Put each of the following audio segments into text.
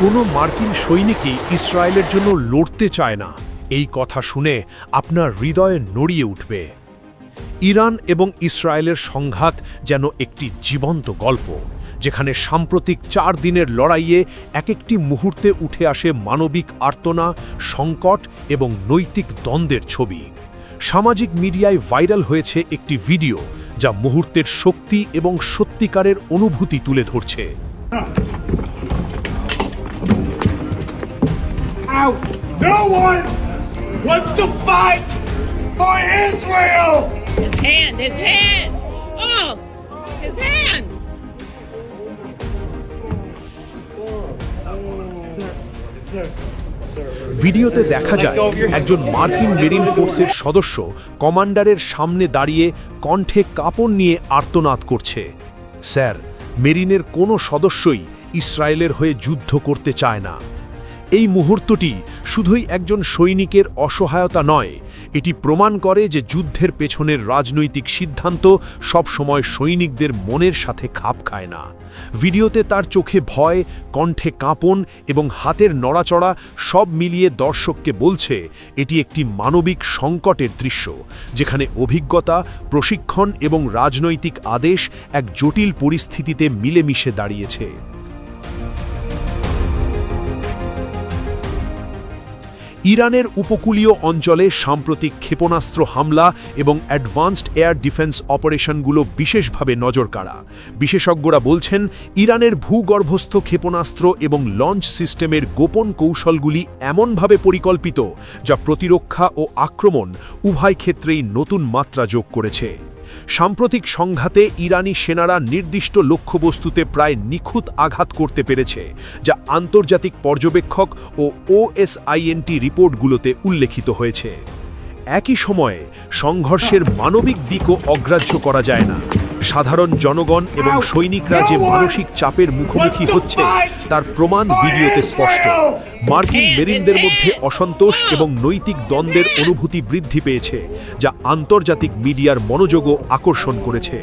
কোনো মার্কিন সৈনিকই ইসরায়েলের জন্য লড়তে চায় না, এই কথা শুনে আপনার হৃদয়ে নড়িয়ে উঠবে। ইরান এবং ইসরায়েলের সংঘাত যেন একটি জীবন্ত গল্প, যেখানে সাম্প্রতিক 4 দিনের লড়াইয়ে এক একটি মুহূর্তে উঠে আসে মানবিক আর্তনা, সংকট এবং নৈতিক দ্বন্দ্বের ছবি। সামাজিক মিডিয়ায় ভাইরাল হয়েছে একটি ভিডিও যা মুহূর্তের শক্তি এবং সত্যিকারের অনুভূতি তুলে ধরছে। No one wants to fight for Israel! His hand! Oh! His hand! ভিডিওতে দেখা যায় একজন মার্কিন মেরিন ফোর্সের সদস্য কমান্ডারের সামনে দাঁড়িয়ে কণ্ঠে কাঁপন নিয়ে আর্তনাদ করছে, স্যার, মেরিনের কোনো সদস্যই ইসরায়েলের হয়ে যুদ্ধ করতে চায় না। এই মুহূর্তটি শুধুই একজন সৈনিকের অসহায়তা নয়, এটি প্রমাণ করে যে যুদ্ধের পেছনের রাজনৈতিক সিদ্ধান্ত সবসময় সৈনিকদের মনের সাথে খাপ খায় না। ভিডিওতে তার চোখে ভয়, কণ্ঠে কাঁপন এবং হাতের নড়াচড়া সব মিলিয়ে দর্শককে বলছে এটি একটি মানবিক সংকটের দৃশ্য, যেখানে অভিজ্ঞতা, প্রশিক্ষণ এবং রাজনৈতিক আদেশ এক জটিল পরিস্থিতিতে মিলেমিশে দাঁড়িয়েছে। ইরানের উপকূলীয় অঞ্চলে সাম্প্রতিক ক্ষেপণাস্ত্র হামলা এবং অ্যাডভান্সড এয়ার ডিফেন্স অপারেশনগুলো বিশেষভাবে নজরকাড়া। বিশেষজ্ঞরা বলছেন ইরানের ভূগর্ভস্থ ক্ষেপণাস্ত্র এবং লঞ্চ সিস্টেমের গোপন কৌশলগুলি এমনভাবে পরিকল্পিত যা প্রতিরক্ষা ও আক্রমণ উভয় ক্ষেত্রেই নতুন মাত্রা যোগ করেছে। সাম্প্রতিক সংঘাতে ইরানি সেনারা নির্দিষ্ট লক্ষ্যবস্তুতে প্রায় নিখুঁত আঘাত করতে পেরেছে, যা আন্তর্জাতিক পর্যবেক্ষক ও ওএসআইএনটি রিপোর্টগুলোতে উল্লেখিত হয়েছে। একই সময়ে সংঘর্ষের মানবিক দিকও অগ্রাহ্য করা যায় না। সাধারণ জনগণ এবং সৈনিকরা যে মানসিক চাপের মুখোমুখি হচ্ছে তার প্রমাণ ভিডিওতে স্পষ্ট। মার্কিন মেরিনদের মধ্যে অসন্তোষ এবং নৈতিক দ্বন্দ্বের অনুভূতি বৃদ্ধি পেয়েছে, যা আন্তর্জাতিক মিডিয়ার মনোযোগও আকর্ষণ করেছে।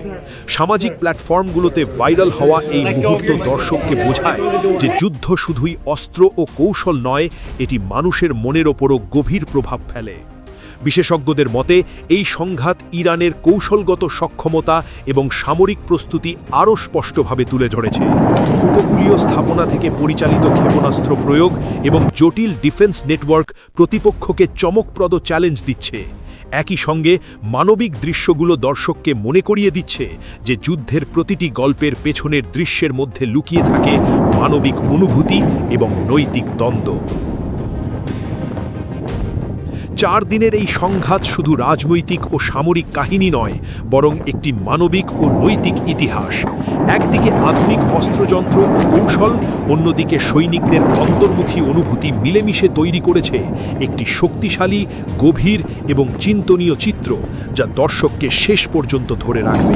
সামাজিক প্ল্যাটফর্মগুলোতে ভাইরাল হওয়া এই মুহূর্ত দর্শককে বোঝায় যে যুদ্ধ শুধুই অস্ত্র ও কৌশল নয়, এটি মানুষের মনের ওপরও গভীর প্রভাব ফেলে। বিশেষজ্ঞদের মতে এই সংঘাত ইরানের কৌশলগত সক্ষমতা এবং সামরিক প্রস্তুতি আরও স্পষ্টভাবে তুলে ধরেছে। উপকূলীয় স্থাপনা থেকে পরিচালিত ক্ষেপণাস্ত্র প্রয়োগ এবং জটিল ডিফেন্স নেটওয়ার্ক প্রতিপক্ষকে চমকপ্রদ চ্যালেঞ্জ দিচ্ছে। একই সঙ্গে মানবিক দৃশ্যগুলো দর্শককে মনে করিয়ে দিচ্ছে যে যুদ্ধের প্রতিটি গল্পের পেছনের দৃশ্যের মধ্যে লুকিয়ে থাকে মানবিক অনুভূতি এবং নৈতিক দ্বন্দ্ব। 4 দিনের এই সংঘাত শুধু রাজনৈতিক ও সামরিক কাহিনী নয়, বরং একটি মানবিক ও নৈতিক ইতিহাস। একদিকে আধুনিক অস্ত্রযন্ত্র ও কৌশল, অন্যদিকে সৈনিকদের অন্তর্মুখী অনুভূতি মিলেমিশে তৈরি করেছে একটি শক্তিশালী, গভীর এবং চিন্তনীয় চিত্র, যা দর্শককে শেষ পর্যন্ত ধরে রাখবে।